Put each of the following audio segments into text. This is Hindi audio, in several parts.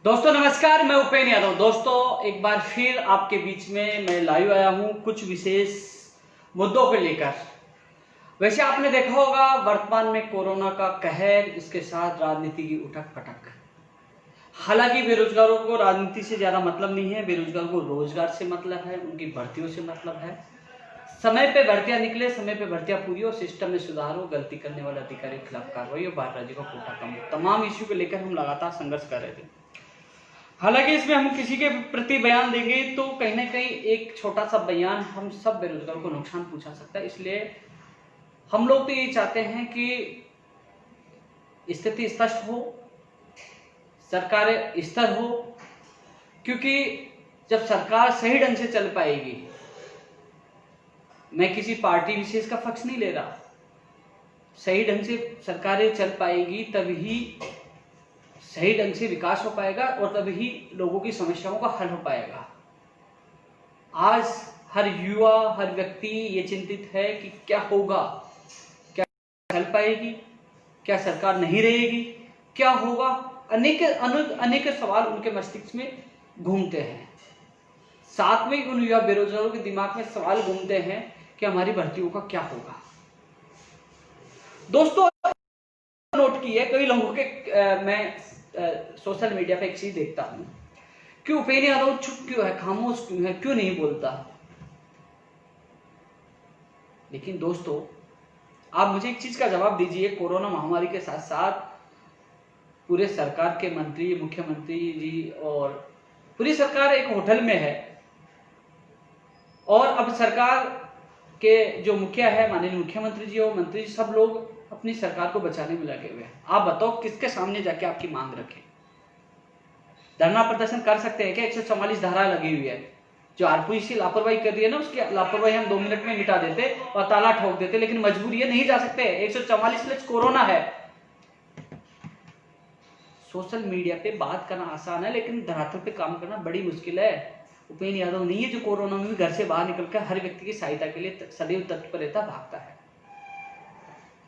दोस्तों नमस्कार, मैं उपेन यादव। दोस्तों एक बार फिर आपके बीच में मैं लाइव आया हूं कुछ विशेष मुद्दों को लेकर। वैसे आपने देखा होगा वर्तमान में कोरोना का कहर, इसके साथ राजनीति की उठक पटक। हालांकि बेरोजगारों को राजनीति से ज्यादा मतलब नहीं है, बेरोजगारों को रोजगार से मतलब है, उनकी भर्तियों से मतलब है। समय पे भर्तियां निकले, समय पे भर्तियां पूरी हो, सिस्टम में सुधार हो, गलती करने वाले अधिकारी के खिलाफ कार्रवाई हो, बाहर राज्यों का कोटा कम हो। तमाम इश्यू को लेकर हम लगातार संघर्ष कर रहे थे। हालांकि इसमें हम किसी के प्रति बयान देंगे तो कहीं ना कहीं एक छोटा सा बयान हम सब बेरोजगारों को नुकसान पहुंचा सकता है। इसलिए हम लोग तो ये चाहते हैं कि स्थिति स्पष्ट हो, सरकार स्थिर हो, क्योंकि जब सरकार सही ढंग से चल पाएगी, मैं किसी पार्टी विशेष का पक्ष नहीं ले रहा, सही ढंग से सरकारें चल पाएगी तभी सही ढंग से विकास हो पाएगा और तभी लोगों की समस्याओं का हल हो पाएगा। आज हर युवा, हर व्यक्ति ये चिंतित है कि क्या होगा, क्या चल पाएगी, क्या सरकार नहीं रहेगी, क्या होगा। अनेक सवाल उनके मस्तिष्क में घूमते हैं। साथ में उन युवा बेरोजगारों के दिमाग में सवाल घूमते हैं कि हमारी भर्तियों का क्या होगा। दोस्तों नोट की है कई लोगों के, मैं सोशल मीडिया पे एक चीज देखता हूं कि उपेन यादव चुप क्यों है, खामोश क्यों है, क्यों नहीं बोलता। लेकिन दोस्तों आप मुझे एक चीज का जवाब दीजिए, कोरोना महामारी के साथ साथ पूरे सरकार के मंत्री, मुख्यमंत्री जी और पूरी सरकार एक होटल में है और अब सरकार के जो मुखिया है, माननीय मुख्यमंत्री जी और मंत्री जी, सब लोग अपनी सरकार को बचाने में लगे हुए हैं। आप बताओ किसके सामने जाके आपकी मांग रखें। धरना प्रदर्शन कर सकते हैं क्या? 144 धारा लगी हुई है, जो आरपी से लापरवाही कर रही है ना, उसकी लापरवाही हम 2 मिनट में मिटा देते और ताला ठोक देते, लेकिन मजबूरी है, नहीं जा सकते। 144 प्लस कोरोना है। सोशल मीडिया पे बात करना आसान है, लेकिन धरातल पे काम करना बड़ी मुश्किल है। उपेन यादव नहीं है जो कोरोना में भी घर से बाहर निकलकर हर व्यक्ति की सहायता के लिए सदैव तत्पर रहता, भागता है।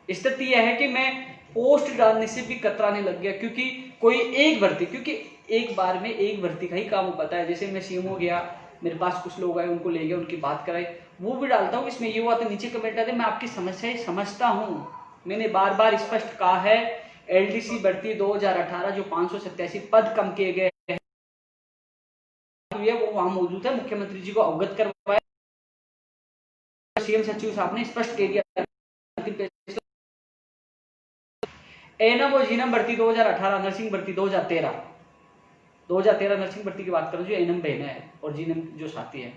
स्थिति यह है कि मैं पोस्ट डालने से भी कतराने लग गया, क्योंकि कोई एक भर्ती, क्योंकि एक बार में एक भर्ती का ही काम हो पाता है। जैसे मैं सीएम हो गया, मेरे पास कुछ लोग आए, उनको ले गए, उनकी बात कराई, वो भी डालता हूँ। इसमें ये हुआ तो नीचे कमेंट आते, मैं आपकी समस्याएं समझता हूँ। मैंने बार बार स्पष्ट कहा है, एलडीसी भर्ती 2018 जो 587 पद कम किए गए हैं वो वहां मौजूद है, मुख्यमंत्री जी को अवगत करवाया, सीएम सचिव साहब ने स्पष्ट कह दिया। एनम और जीनम भर्ती 2018, नर्सिंग भर्ती 2013 नर्सिंग भर्ती की बात करूं जो एनम बहन है और जीनम जो साथी है।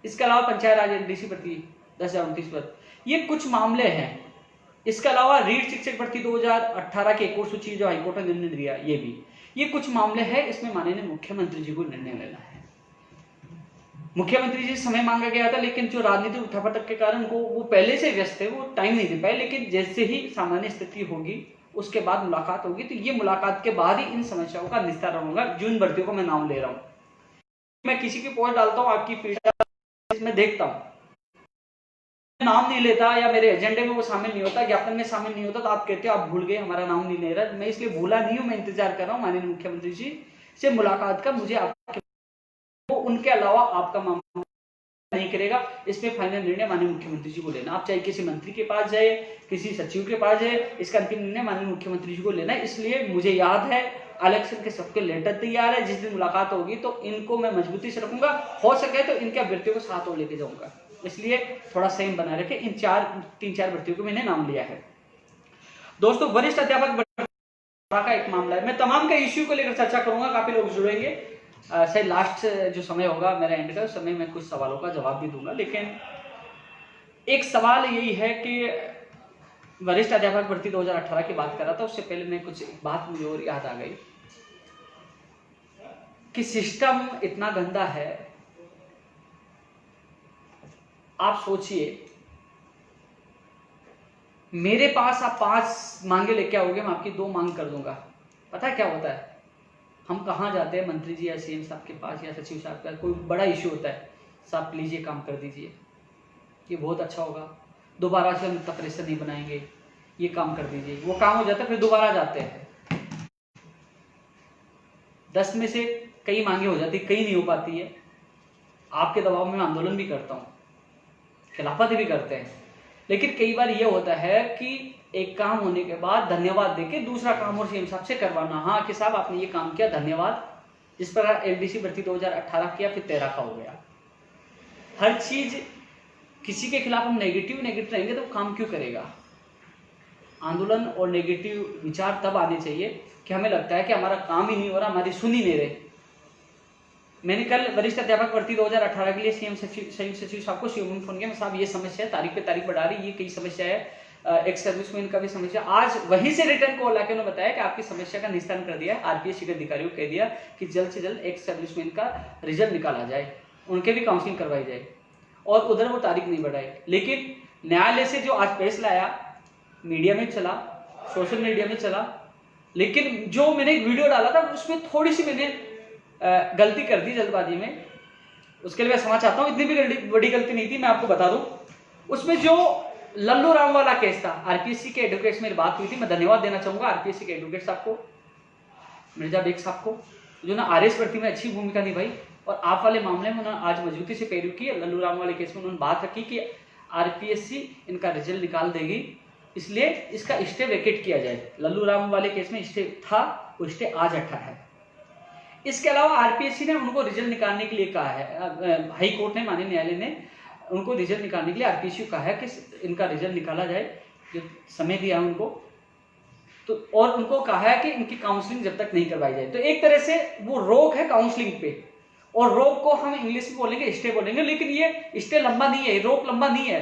इसके अलावा पंचायत राज एलडीसी भर्ती 10,029 पद, ये कुछ मामले हैं। इसके अलावा रीढ़ शिक्षक भर्ती 2018 की एक और सूची जो हाईकोर्ट ने निर्णय दिया, ये कुछ मामले हैं। इसमें माननीय मुख्यमंत्री जी को निर्णय लेना है। मुख्यमंत्री जी से समय मांगा गया था, लेकिन जो राजनीतिक उठापटक के कारण वो पहले से व्यस्त थे, वो टाइम नहीं दे पाए। लेकिन जैसे ही सामान्य स्थिति होगी उसके बाद मुलाकात होगी, तो ये मुलाकात के बाद ही इन समस्याओं का निस्तारण होगा। जिन भर्तियों को मैं नाम ले रहा हूँ, मैं किसी की पोस्ट डालता हूँ आपकी फीड में देखता हूँ, नाम नहीं लेता या मेरे एजेंडे में वो शामिल नहीं होता, ज्ञापन में शामिल नहीं होता, तो आप कहते हो आप भूल गए, हमारा नाम नहीं ले रहा। मैं इसलिए भूला नहीं हूँ, मैं इंतजार कर रहा हूँ माननीय मुख्यमंत्री जी से मुलाकात का। मुझे आपके उनके अलावा आपका मामला नहीं करेगा, इसमें फाइनल निर्णय माननीय मुख्यमंत्री जी को लेना। आप चाहे किसी मंत्री के पास जाए, किसी सचिव के पास जाए, इसका अंतिम निर्णय माननीय मुख्यमंत्री जी को लेना है। इसलिए मुझे याद है इलेक्शन के सबके लेटर तैयार है, जिस दिन मुलाकात होगी तो इनको मैं मजबूती से रखूंगा, हो सके तो इनके अभ्यर्थियों को साथ और लेके जाऊंगा। इसलिए थोड़ा संयम बनाए रखें। इन 3-4 भर्तियों को मैंने नाम लिया है। दोस्तों वरिष्ठ अध्यापक का एक मामला है, मैं तमाम का इश्यू को लेकर चर्चा करूंगा, काफी लोग जुड़ेंगे। शायद लास्ट जो समय होगा मेरा एंड का, उस समय मैं कुछ सवालों का जवाब भी दूंगा। लेकिन एक सवाल यही है कि वरिष्ठ अध्यापक भर्ती 2018 की बात कर रहा था, उससे पहले मैं कुछ बात मुझे और याद आ गई कि सिस्टम इतना गंदा है। आप सोचिए, मेरे पास आप 5 मांगे लेके आओगे, मैं आपकी 2 मांग कर दूंगा। पता है क्या होता है, हम कहाँ जाते हैं मंत्री जी या सीएम साहब के पास या सचिव साहब का, कोई बड़ा इश्यू होता है, साहब प्लीज ये काम कर दीजिए, ये बहुत अच्छा होगा, दोबारा से हम इतना प्रेशर नहीं बनाएंगे, ये काम कर दीजिए। वो काम हो जाता है, फिर दोबारा जाते हैं। 10 में से कई मांगे हो जाती, कई नहीं हो पाती है। आपके दबाव में मैं आंदोलन भी करता हूँ, खिलाफत भी करते हैं, लेकिन कई बार ये होता है कि एक काम होने के बाद धन्यवाद देके दूसरा काम और सीएम साहब से करवाना, हाँ कि साहब आपने ये काम किया, धन्यवाद। जिस पर एलडीसी भर्ती 2018 किया, फिर 13 का हो गया। हर चीज किसी के खिलाफ हम नेगेटिव रहेंगे तो काम क्यों करेगा। आंदोलन और नेगेटिव विचार तब आने चाहिए कि हमें लगता है कि हमारा काम ही नहीं हो रहा, हमारी सुन ही नहीं रहे। मैंने कल वरिष्ठ अध्यापक भर्ती 2018 के लिए सीएम संयुक्त सचिव साहब को सीएम फोन किया, साहब ये समस्या है, तारीख पे तारीख बढ़ा रही, ये कई समस्या है, एक सर्विसमैन का भी समस्या। आज वहीं से रिटर्न कॉल आके उन्होंने बताया कि आपकी समस्या का निस्तारण कर दिया है। आरपीएससी के अधिकारियों को कह दिया कि जल्द से जल्द एक सर्विसमैन का रिजल्ट निकाला जाए, उनके भी काउंसलिंग करवाई जाए, और उधर वो तारीख नहीं बढ़ाई। लेकिन न्यायालय से जो आज फैसला आया, मीडिया में चला, सोशल मीडिया में चला, लेकिन जो मैंने एक वीडियो डाला था उसमें थोड़ी सी मैंने गलती कर दी जल्दबाजी में, उसके लिए मैं क्षमा चाहता हूं। इतनी भी बड़ी गलती नहीं थी, मैं आपको बता दूं। उसमें जो लल्लू राम वाला केस था, आरपीएससी के एडवोकेट्स में बात हुई थी, मैं धन्यवाद देना चाहूंगा आरपीएससी के एडवोकेट साहब को, मिर्जा बेग साहब को, जो ना आरएस भर्ती में अच्छी भूमिका निभाई और आप वाले मामले में उन्होंने आज मजबूती से पैरवी की। लल्लू राम वाले केस में उन्होंने बात रखी कि आरपीएससी इनका रिजल्ट निकाल देगी, इसलिए इसका स्टे वेकेट किया जाए। लल्लू राम वाले केस में स्टे था, वो स्टे आज हटा है। इसके अलावा आरपीएससी ने उनको रिजल्ट निकालने के लिए कहा है, हाई कोर्ट ने, माननीय न्यायालय ने उनको रिजल्ट निकालने के लिए आरपीएससी को कहा है कि इनका रिजल्ट निकाला जाए, जो समय दिया उनको तो, और उनको कहा है कि इनकी काउंसलिंग जब तक नहीं करवाई जाए। तो एक तरह से वो रोक है काउंसलिंग पे, और रोक को हम इंग्लिश में बोलेंगे स्टे बोलेंगे, लेकिन ये स्टे लंबा नहीं है, रोक लंबा नहीं है।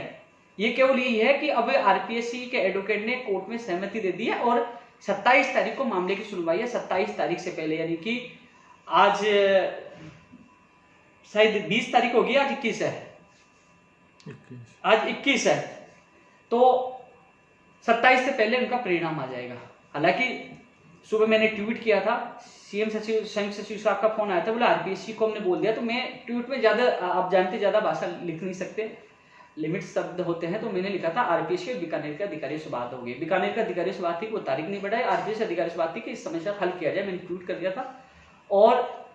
ये केवल यही है कि अब आरपीएससी के एडवोकेट ने कोर्ट में सहमति दे दी है और 27 तारीख को मामले की सुनवाई है। 27 तारीख से पहले, यानी कि आज शायद 20 तारीख होगी, आज 21 है, आज 21 है, तो 27 से पहले उनका परिणाम आ जाएगा। हालांकि सुबह मैंने ट्वीट किया था, सीएम सचिव संयुक्त सचिव साहब का फोन आया था, बोले आरपीएससी को हमने बोल दिया। तो मैं ट्वीट में ज्यादा, आप जानते, ज्यादा भाषा लिख नहीं सकते, लिमिट शब्द होते हैं, तो मैंने लिखा था आरपीएससी और बीकानेर के अधिकारियों से बात होगी। बीकानेर के अधिकारियों से बात थी, वो तारीख नहीं बढ़ाई, आरपीएससी अधिकारी से बात थी कि इस समस्या हल किया जाए, मैंने ट्वीट कर दिया था। और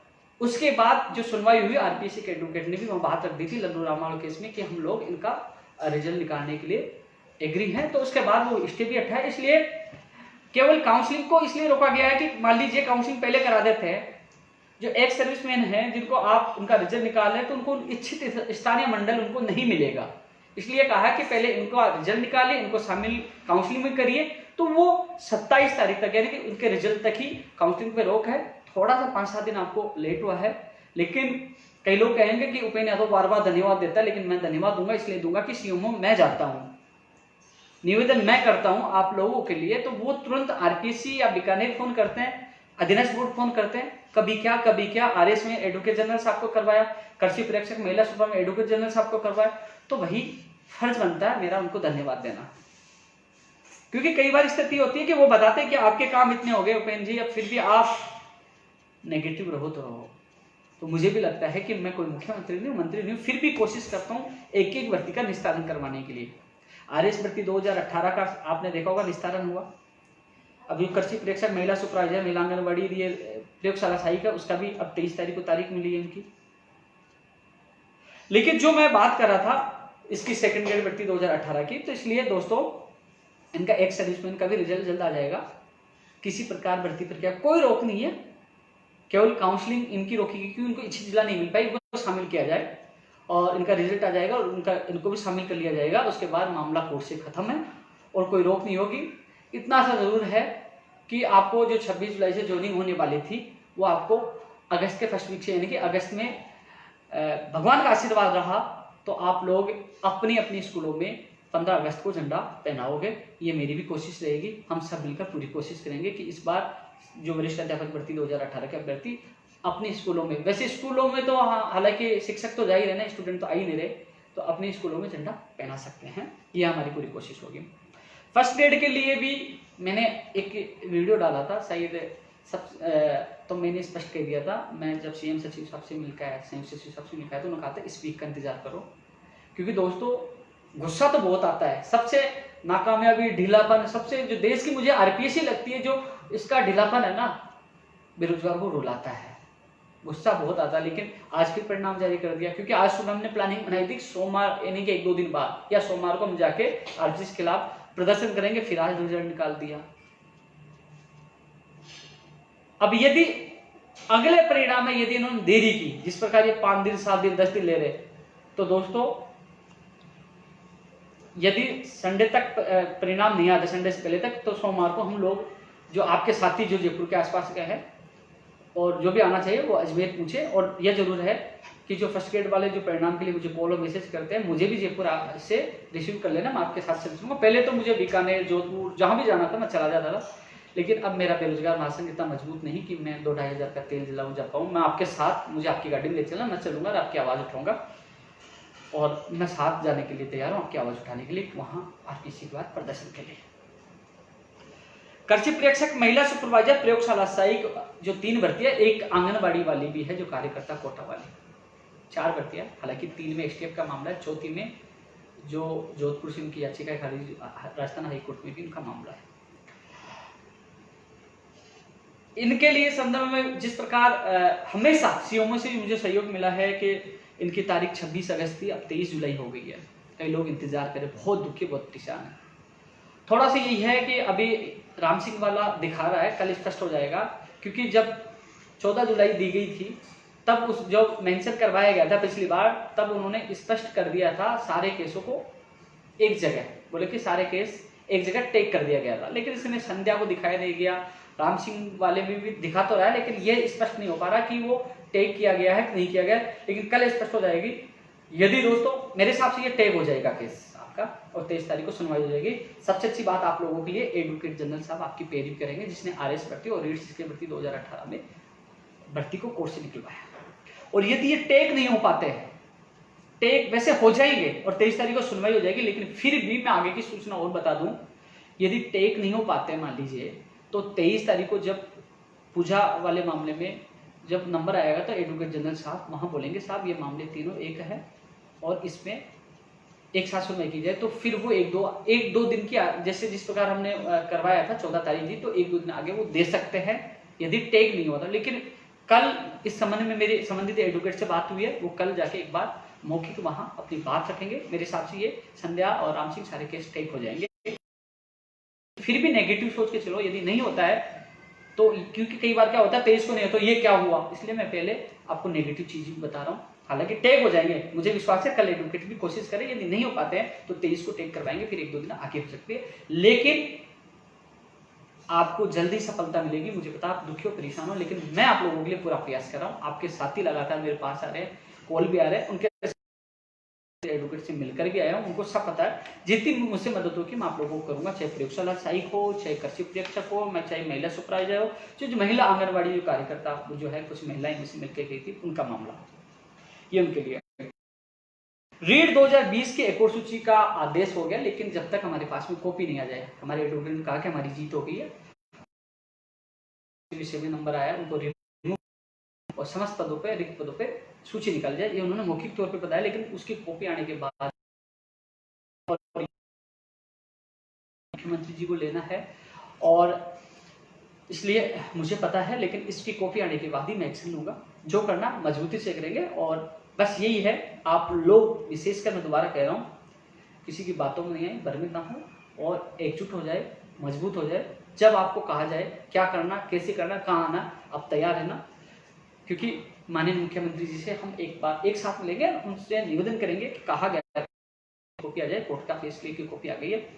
उसके बाद जो सुनवाई हुई, आरपीएससी के एडवोकेट ने भी वहां बात रख दी थी लल्लू राम केस में कि हम लोग इनका रिजल्ट निकालने के लिए एग्री हैं। तो उसके बाद वो स्टे भी हटा है। इसलिए केवल काउंसलिंग को इसलिए रोका गया है कि मान लीजिए काउंसलिंग पहले करा देते हैं, जो एक्स सर्विसमैन है जिनको आप उनका रिजल्ट निकाल रहे हैं, तो उनको इच्छित स्थानीय मंडल उनको नहीं मिलेगा। इसलिए कहा कि पहले इनको रिजल्ट निकालिए, इनको शामिल काउंसलिंग में करिए। तो वो 27 तारीख तक, यानी कि उनके रिजल्ट तक ही काउंसलिंग पे रोक है। थोड़ा सा 5-7 दिन आपको लेट हुआ है, लेकिन कई लोग कहेंगे कि उपेंद्र यादव बार बार धन्यवाद देता है, लेकिन मैं धन्यवाद दूंगा इसलिए दूंगा कि सीएमओ मैं जाता हूं, निवेदन मैं करता हूं आप लोगों के लिए, तो वो तुरंत आरपीएससी या बीकानेर फोन करते हैं, अधीनस्थ बोर्ड फोन करते हैं, कभी क्या आरएस में एडवोकेट जनरल साहब को करवाया, कृषि प्रेक्षक महिला सुपा में एडवोकेट जनरल साहब को करवाया। तो वही फर्ज बनता है मेरा उनको धन्यवाद देना, क्योंकि कई बार स्थिति होती है कि वो बताते हैं कि आपके काम इतने हो गए उपेंद्र जी, अब फिर भी आप नेगेटिव रहो तो रहो। तो मुझे भी लगता है कि मैं कोई मुख्यमंत्री नहीं हूं, मंत्री नहीं हूं, फिर भी कोशिश करता हूं एक एक भर्ती का निस्तारण करवाने के लिए। आरएस भर्ती 2018 का आपने देखा होगा निस्तारण हुआ। अभी कृषि प्रेक्षक महिला सुपरवाइजर महिला आंगनबाड़ी प्रयोगशाला सहायिका, उसका भी अब 23 तारीख को तारीख मिली है इनकी। लेकिन जो मैं बात कर रहा था इसकी सेकंड ग्रेड भर्ती 2018 की, तो इसलिए दोस्तों इनका एक्स सर्विसमैन का भी रिजल्ट जल्द आ जाएगा। किसी प्रकार भर्ती प्रक्रिया कोई रोक नहीं है, केवल काउंसलिंग इनकी रोकेगी क्योंकि उनको इच्छित जिला नहीं मिल पाई, उनको शामिल किया जाए और इनका रिजल्ट आ जाएगा और इनको भी शामिल कर लिया जाएगा। उसके बाद मामला कोर्ट से खत्म है और कोई रोक नहीं होगी। इतना सा जरूर है कि आपको जो 26 जुलाई से ज्वाइनिंग होने वाली थी, वो आपको अगस्त के फर्स्ट वीक से, यानी कि अगस्त में भगवान का आशीर्वाद रहा तो आप लोग अपनी अपनी स्कूलों में 15 अगस्त को झंडा पहनाओगे। ये मेरी भी कोशिश रहेगी, हम सब मिलकर पूरी कोशिश करेंगे कि इस बार जो वरिष्ठ अध्यापक भर्ती 2018 के अभ्यर्थी अपने स्कूलों में, वैसे स्कूलों में तो हालांकि शिक्षक तो जा ही रहे ना, स्टूडेंट तो आ ही नहीं रहे, तो अपने स्कूलों में झंडा पहना सकते हैं। ये हमारी पूरी कोशिश होगी। फर्स्ट ग्रेड के लिए भी मैंने एक वीडियो डाला था शायद सब, तो मैंने स्पष्ट कह दिया था, मैं जब सीएम सचिव साहब से मिलकर आया, संयुक्त सचिव साहब से मिलकर आया, तो उन्होंने कहा था इस वीक का इंतजार करो, क्योंकि दोस्तों गुस्सा तो बहुत आता है। सबसे नाकामयाबी, ढीलापन, सबसे जो देश की मुझे आरपीएस ही लगती है, जो इसका ढीलापन है ना, बेरोजगार को रुलाता है, गुस्सा बहुत आता है। लेकिन आज फिर परिणाम जारी कर दिया, क्योंकि आज सुबह हमने प्लानिंग बनाई थी सोमवार यानी कि 1-2 दिन बाद या सोमवार को हम जाके आरजीएस के खिलाफ प्रदर्शन करेंगे, फिर आज रिजल्ट निकाल दिया। अब यदि अगले परिणाम में यदि इन्होंने देरी की, जिस प्रकार ये 5 दिन 7 दिन 10 दिन ले रहे, तो दोस्तों यदि संडे तक परिणाम नहीं आते, संडे से पहले तक, तो सोमवार को हम लोग जो आपके साथी जो जयपुर के आसपास का है और जो भी आना चाहिए वो अजमेर पूछे। और यह जरूर है कि जो फर्स्ट ग्रेड वाले जो परिणाम के लिए मुझे कॉल और मैसेज करते हैं, मुझे भी जयपुर से रिसीव कर लेना, मैं आपके साथ चल चलूंगा। पहले तो मुझे बीकानेर, जोधपुर, जहां भी जाना था मैं चला जाता था, लेकिन अब मेरा बेरोजगार महासंघ इतना मजबूत नहीं कि मैं 2-2.5 हज़ार का तेल जलाऊं जा पाऊँ। मैं आपके साथ, मुझे आपकी गाड़ी में ले चलना, मैं चलूंगा और आपकी आवाज़ उठाऊंगा, और मैं साथ जाने के लिए तैयार हूँ, आपकी आवाज़ उठाने के लिए, वहाँ आरपीसी के बाद प्रदर्शन के लिए। कृषि प्रेक्षक, महिला सुपरवाइजर, प्रयोगशाला सहायक, जो 3 भर्तियां, एक आंगनबाड़ी वाली भी है जो कार्यकर्ता कोटा वाली, 4 भर्तियां। हालांकि 3 में एसटीएफ का मामला है, चौथी में जो जोधपुर से उनकी याचिका खारिज राजस्थान हाईकोर्ट में भी उनका मामला है। इनके लिए संदर्भ में जिस प्रकार हमेशा सीएमओ से मुझे सहयोग मिला है कि इनकी तारीख 26 अगस्त थी, अब 23 जुलाई हो गई है। कई लोग इंतजार करें, बहुत दुखी, बहुत परेशान है। थोड़ा सा यही है कि अभी राम सिंह वाला दिखा रहा है, कल स्पष्ट हो जाएगा, क्योंकि जब 14 जुलाई दी गई थी तब उस जो मेंशन करवाया गया था पिछली बार, तब उन्होंने स्पष्ट कर दिया था सारे केसों को एक जगह, बोले कि सारे केस एक जगह टेक कर दिया गया था। लेकिन इसमें संध्या को दिखाया नहीं गया, राम सिंह वाले में भी दिखा तो रहा है, लेकिन ये स्पष्ट नहीं हो पा रहा कि वो टेक किया गया है कि नहीं किया गया। लेकिन कल स्पष्ट हो जाएगी। यदि दोस्तों मेरे हिसाब से ये टेक हो जाएगा केस आपका, और 23 तारीख को सुनवाई हो जाएगी। सबसे अच्छी बात आप लोगों के लिए, एडवोकेट जनरल साहब आपकी पैरवी करेंगे, जिसने आरएस भर्ती और रीट्स की भर्ती 2018 में भर्ती को कोर्ट से निकलवाया। और यदि ये टेक नहीं हो पाते हैं, टेक वैसे हो जाएंगे और 23 तारीख को सुनवाई हो जाएगी, लेकिन फिर भी मैं आगे की सूचना और बता दूं, यदि टेक नहीं हो पाते मान लीजिए, तो 23 तारीख को जब पूजा वाले मामले में जब नंबर आएगा, तो एडवोकेट जनरल साहब वहां बोलेंगे, साहब ये मामले तीनों एक है और इसमें एक साथ सुनवाई की जाए। तो फिर वो एक दो दिन की, जैसे जिस प्रकार हमने करवाया था 14 तारीख थी, तो 1-2 दिन आगे वो दे सकते हैं यदि टेक नहीं होता। लेकिन कल इस संबंध में मेरे संबंधित एडवोकेट से बात हुई है, वो कल जाके एक बार मौखिक वहां अपनी बात रखेंगे। मेरे हिसाब से ये संध्या और राम सिंह सारे केस टेक हो जाएंगे। फिर भी नेगेटिव सोच के चलो, यदि नहीं होता है तो, क्योंकि कई बार क्या होता है 23 को नहीं हो तो ये क्या हुआ, इसलिए मैं पहले आपको नेगेटिव चीज भी बता रहा हूँ। हालांकि टेक हो जाएंगे, मुझे विश्वास है, कल एडवोकेट भी कोशिश करें, यदि नहीं हो पाते हैं तो 23 को टेक करवाएंगे, फिर 1-2 दिन आगे हो सकते हैं, लेकिन आपको जल्दी सफलता मिलेगी। मुझे पता आप दुखी हो, परेशान हो, लेकिन मैं आप लोगों के लिए पूरा प्रयास कर रहा हूँ। आपके साथी लगातार मेरे पास आ रहे हैं, कॉल भी आ रहे हैं, उनके एडवोकेट से मिलकर भी आया हूँ, उनको सब पता है। जितनी मुझसे मदद होगी मैं आप लोगों को करूंगा, चाहे प्रयोगशाला सहायक हो, चाहे कृषि प्रेक्षक हो, मैं चाहे महिला सुपरवाइजर हो, जो महिला आंगनबाड़ी जो कार्यकर्ता जो है, कुछ महिलाएं मुझसे मिलकर गई थी, उनका मामला ये उनके लिए। रीड 2020 की एक और सूची का आदेश हो गया, लेकिन जब तक हमारे पास में कॉपी नहीं आ जाए, हमारे एडवोकेट ने कहा कि हमारी जीत हो गई है, विषय में नंबर आया उनको रिमूव, और समस्त पदों पे, रिक्त पदों पे सूची निकल जाए, ये उन्होंने मौखिक तौर पे बताया। लेकिन उसकी कॉपी आने के बाद मुख्यमंत्री जी को लेना है, और इसलिए मुझे पता है, लेकिन इसकी कॉपी आने के बाद ही मैं एक्शन लूंगा। जो करना मजबूती से करेंगे, और बस यही है, आप लोग विशेषकर मैं दोबारा कह रहा हूँ, किसी की बातों में नहीं आए, भ्रमित ना हो, और एकजुट हो जाए, मजबूत हो जाए। जब आपको कहा जाए क्या करना, कैसे करना, कहाँ आना, आप तैयार है ना, क्योंकि माननीय मुख्यमंत्री जी से हम एक बार एक साथ मिलेंगे, उनसे निवेदन करेंगे कि कहा गया कॉपी आ जाए, कोर्ट का फैसले की कॉपी आ गई है।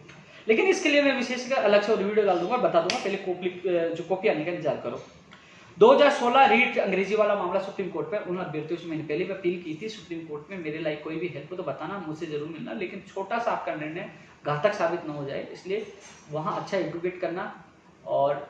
लेकिन इसके लिए मैं विशेषकर अलग से वीडियो डाल दूंगा, बता दूंगा, पहले जो कॉपी आने का इंतजार करो। 2016 रीट अंग्रेजी वाला मामला सुप्रीम कोर्ट पे, उन अभ्यर्थियों से मैंने पहले भी अपील की थी सुप्रीम कोर्ट में, मेरे लाइक कोई भी हेल्प हो तो बताना, मुझसे जरूर मिलना, लेकिन छोटा सा आपका निर्णय घातक साबित न हो जाए, इसलिए वहाँ अच्छा एडवोकेट करना और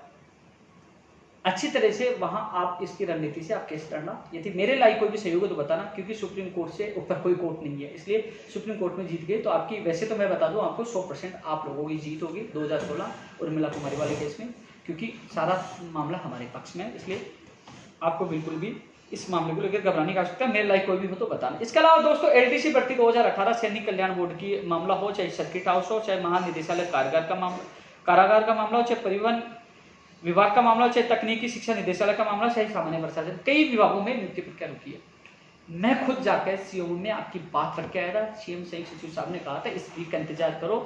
अच्छी तरह से वहां आप इसकी रणनीति से आप केस लड़ना। यदि मेरे लाइक कोई भी सहयोग हो तो बताना, क्योंकि सुप्रीम कोर्ट से ऊपर कोई कोर्ट नहीं है, इसलिए सुप्रीम कोर्ट में जीत गए तो आपकी, वैसे तो मैं बता दूं आपको 100% आप लोगों की जीत होगी 2016 उर्मिला कुमारी वाले केस में, क्योंकि सारा मामला हमारे पक्ष में है, इसलिए आपको बिल्कुल भी इस मामले को लेकर घबराने की आवश्यकता, मेरे लाइक कोई भी हो तो बताना। इसके अलावा दोस्तों एलडीसी भर्ती 2018 सैनिक कल्याण बोर्ड की मामला हो, चाहे सर्किट हाउस हो, चाहे महानिदेशालय कारागार का मामला हो, चाहे परिवहन विभाग का मामला, चाहे तकनीकी शिक्षा निदेशालय का मामला, चाहे सामान्य प्रशासन, कई विभागों में नियुक्ति प्रक्रिया रुकी है। मैं खुद जाकर सीओ में आपकी बात रख के आया था, सीएम संयुक्त सचिव साहब ने कहा था इस वीक का इंतजार करो,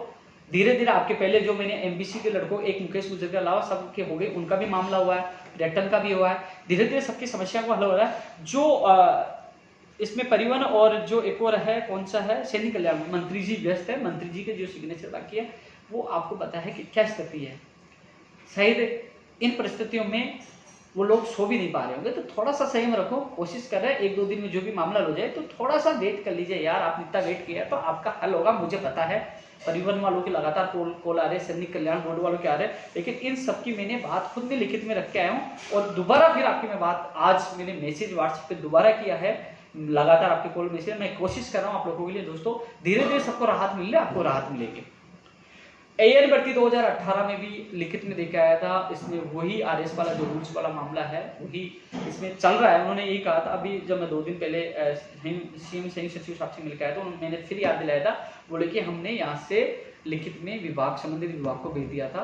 धीरे धीरे आपके पहले जो मैंने एमबीसी के लड़कों, एक मुकेश गुजर के अलावा सबके हो गए, उनका भी मामला हुआ है, रेटन का भी हुआ है, धीरे धीरे सबकी समस्या को हल हो रहा है। जो इसमें परिवहन और जो एक और है, कौन सा है, सैनिक कल्याण, मंत्री जी व्यस्त है, मंत्री जी के जो सिग्नेचर बाकी है वो आपको पता है कि क्या स्थिति है। शायद इन परिस्थितियों में वो लोग सो भी नहीं पा रहे होंगे, तो थोड़ा सा संयम रखो, कोशिश कर रहे हैं 1-2 दिन में जो भी मामला हो जाए, तो थोड़ा सा वेट कर लीजिए यार, आप इतना वेट किया तो आपका हल होगा, मुझे पता है। परिवहन वालों के लगातार कॉल आ रहे, सैनिक कल्याण बोर्ड वालों के आ रहे, लेकिन इन सबकी मैंने बात खुद में लिखित में रख के आया हूँ, और दोबारा फिर आपकी मैं बात आज मैंने मैसेज व्हाट्सएप पे दोबारा किया है, लगातार आपके कॉल मैसेज, मैं कोशिश कर रहा हूँ आप लोगों के लिए दोस्तों, धीरे धीरे सबको राहत मिल रही है, आपको राहत मिलेगी। एएन भर्ती 2018 में भी लिखित में देके आया था, इसमें वही आरएस वाला जो रूल्स वाला मामला है वही इसमें चल रहा है। उन्होंने यही कहा था, अभी जब मैं 2 दिन पहले सीएम संयुक्त सचिव साहब से मिलकर आया था, मैंने फिर याद दिलाया था, बोले कि हमने यहाँ से लिखित में विभाग, संबंधित विभाग को भेज दिया था,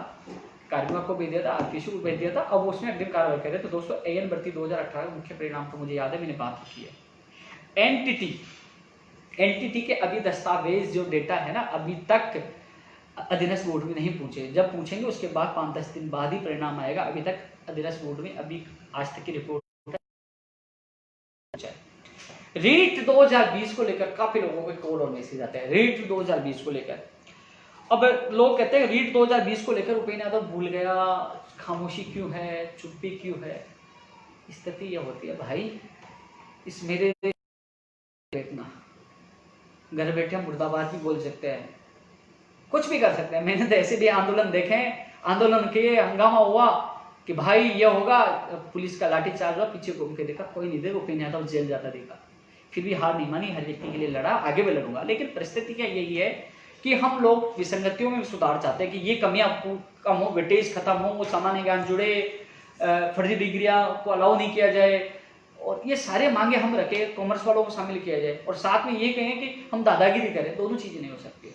कार्य विभाग को भेज दिया था, आरपीसी को भेज दिया था, अब उसमें अग्रिम कार्रवाई कर रहे। तो दोस्तों एएन भर्ती 2018 का मुख्य परिणाम तो मुझे याद है, मैंने बात की है। एनटीटी के अभी दस्तावेज जो डेटा है ना, अभी तक अधीनस्थ बोर्ड में नहीं पूछे, जब पूछेंगे उसके बाद 5-10 दिन बाद ही परिणाम आएगा। अभी तक अधीनस्थ बोर्ड में अभी आज तक की रिपोर्ट है। रीट 2020 को लेकर काफी लोगों के कॉल और मैसेज आते हैं, रीट 2020 को लेकर। अब लोग कहते हैं रीट 2020 को लेकर उपेंद्र यादव भूल गया, खामोशी क्यों है, चुप्पी क्यों है। स्थिति यह होती है भाई, इस मेरे देखना, घर बैठे मुर्दाबाद भी बोल सकते हैं, कुछ भी कर सकते हैं। मैंने तो ऐसे भी आंदोलन देखे, आंदोलन के हंगामा हुआ कि भाई ये होगा, पुलिस का लाठीचार्ज हुआ, पीछे घूम के देखा कोई नहीं, देखो उपेंद्र यादव जेल जाता देखा, फिर भी हार नहीं मानी, हर व्यक्ति के लिए लड़ा, आगे भी लड़ूंगा। लेकिन परिस्थिति क्या यही है कि हम लोग विसंगतियों में सुधार चाहते हैं कि ये कमियां कम हो, वेटेज खत्म हो, वो सामान्य ज्ञान जुड़े, फर्जी डिग्रियां को अलाउ नहीं किया जाए, और ये सारे मांगे हम रखे, कॉमर्स वालों को शामिल किया जाए, और साथ में ये कहें कि हम दादागिरी करें। दोनों चीजें नहीं हो सकती।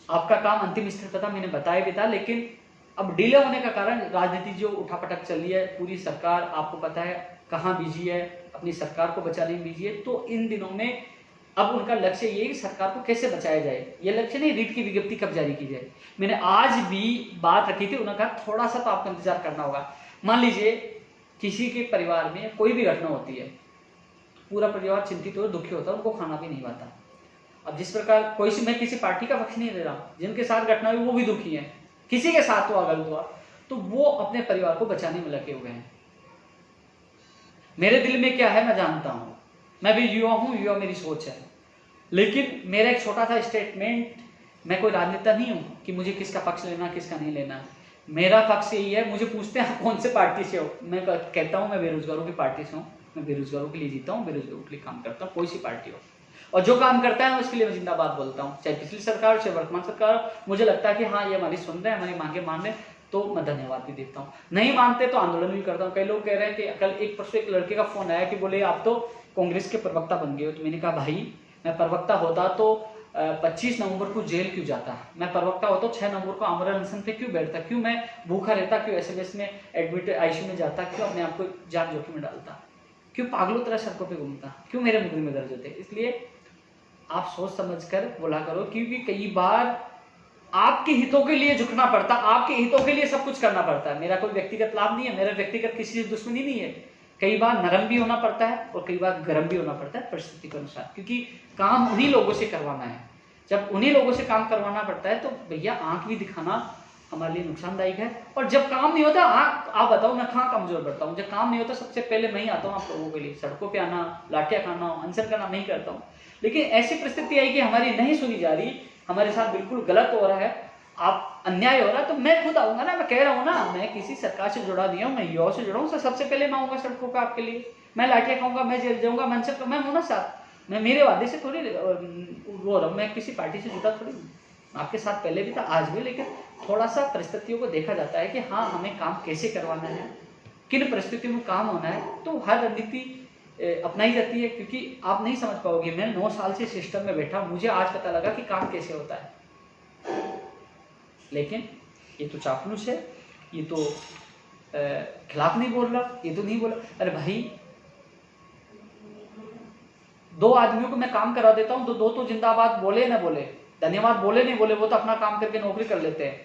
आपका काम अंतिम स्तर था, मैंने बताया भी था, लेकिन अब डिले होने का कारण राजनीति जो उठापटक चल रही है, पूरी सरकार आपको पता है कहाँ बिजी है, अपनी सरकार को बचाने में बिजी है। तो इन दिनों में अब उनका लक्ष्य ये है कि सरकार को कैसे बचाया जाए, ये लक्ष्य नहीं रीट की विज्ञप्ति कब जारी की जाए। मैंने आज भी बात रखी थी, उन्होंने कहा थोड़ा सा तो आपको इंतजार करना होगा। मान लीजिए किसी के परिवार में कोई भी घटना होती है, पूरा परिवार चिंतित हो, दुखी होता है, उनको खाना भी नहीं आता। अब जिस प्रकार कोई सी, मैं किसी पार्टी का पक्ष नहीं ले रहा, जिनके साथ घटना हुई वो भी दुखी है, किसी के साथ तो अगर हुआ तो वो अपने परिवार को बचाने में लगे हुए हैं। मेरे दिल में क्या है मैं जानता हूं, मैं भी युवा हूं, युवा मेरी सोच है, लेकिन मेरा एक छोटा सा स्टेटमेंट, मैं कोई राजनेता नहीं हूं कि मुझे किसका पक्ष लेना किसका नहीं लेना। मेरा पक्ष यही है, मुझे पूछते हैं कौन से पार्टी से हो, मैं कहता हूं मैं बेरोजगारों की पार्टी से हूं, मैं बेरोजगारों के लिए जीता हूं, बेरोजगारों के लिए काम करता हूं, कोई सी पार्टी हो, और जो काम करता है उसके लिए मैं जिंदाबाद बोलता हूँ, चाहे पिछली सरकार चाहे वर्तमान सरकार। मुझे लगता है कि हाँ ये हमारी सुन रहे हैं, हमारी मांगे मान रहे, तो मैं धन्यवाद भी देता हूँ। नहीं मानते तो आंदोलन भी करता हूँ। कई लोग कह रहे हैं कि कल एक परसों एक लड़के का फोन आया कि बोले आप तो कांग्रेस के प्रवक्ता बन गए हो। तो मैंने कहा भाई मैं प्रवक्ता होता तो 25 नवंबर को जेल क्यों जाता, मैं प्रवक्ता होता 6 नवंबर को आमरण अनशन पे क्यों बैठता, क्यों मैं भूखा रहता, क्यों SMS में एडमिट आईसीयू में जाता, क्यों अपने आप को जान जोखिम में डालता, क्यों पागलों तरह सड़कों पर घूमता, क्यों मेरे मुकदमे में दर्ज होते। इसलिए आप सोच समझकर बोला करो, क्योंकि कई बार आपके हितों के लिए झुकना पड़ता, आपके हितों के लिए सब कुछ करना पड़ता है। मेरा कोई व्यक्तिगत लाभ नहीं है, मेरा व्यक्तिगत किसी से दुश्मनी नहीं है। कई बार नरम भी होना पड़ता है और कई बार गर्म भी होना पड़ता है परिस्थिति के अनुसार, क्योंकि काम उन्हीं लोगों से करवाना है। जब उन्हीं लोगों से काम करवाना पड़ता है तो भैया आंख भी दिखाना हमारे लिए नुकसानदायक है। और जब काम नहीं होता, हाँ आप बताओ मैं कहाँ कमजोर पड़ता हूँ? जब काम नहीं होता सबसे पहले मैं ही आता हूँ आप लोगों के लिए, सड़कों पे आना, लाठियाँ खाना, अनशन करना मैं ही करता हूँ। लेकिन ऐसी परिस्थिति आई कि हमारी नहीं सुनी जा रही, हमारे साथ बिल्कुल गलत हो रहा है, आप अन्याय हो रहा है, तो मैं खुद आऊंगा ना। मैं कह रहा हूँ ना, मैं किसी सरकार से जुड़ा नहीं हूँ, मैं युवाओं से जुड़ा हूँ, तो सबसे पहले मैं आऊंगा सड़कों पर आपके लिए, मैं लाठियाँ खाऊंगा, मैं जेल जाऊंगा, मैं अनशन, मैं हूँ ना साथ। मैं मेरे वादे से थोड़ी वो रहा हूँ, मैं किसी पार्टी से जुड़ा थोड़ी हूँ, आपके साथ पहले भी था आज भी। लेकिन थोड़ा सा परिस्थितियों को देखा जाता है कि हाँ हमें काम कैसे करवाना है, किन परिस्थितियों में काम होना है, तो हर रणनीति अपनाई जाती है। क्योंकि आप नहीं समझ पाओगे, मैं 9 साल से सिस्टम में बैठा, मुझे आज पता लगा कि काम कैसे होता है। लेकिन ये तो चापलूस है, ये तो खिलाफ नहीं बोल रहा, ये तो नहीं बोला। अरे भाई 2 आदमियों को मैं काम करा देता हूं, तो 2 तो जिंदाबाद बोले ना बोले, धन्यवाद बोले नहीं बोले, वो तो अपना काम करके नौकरी कर लेते हैं।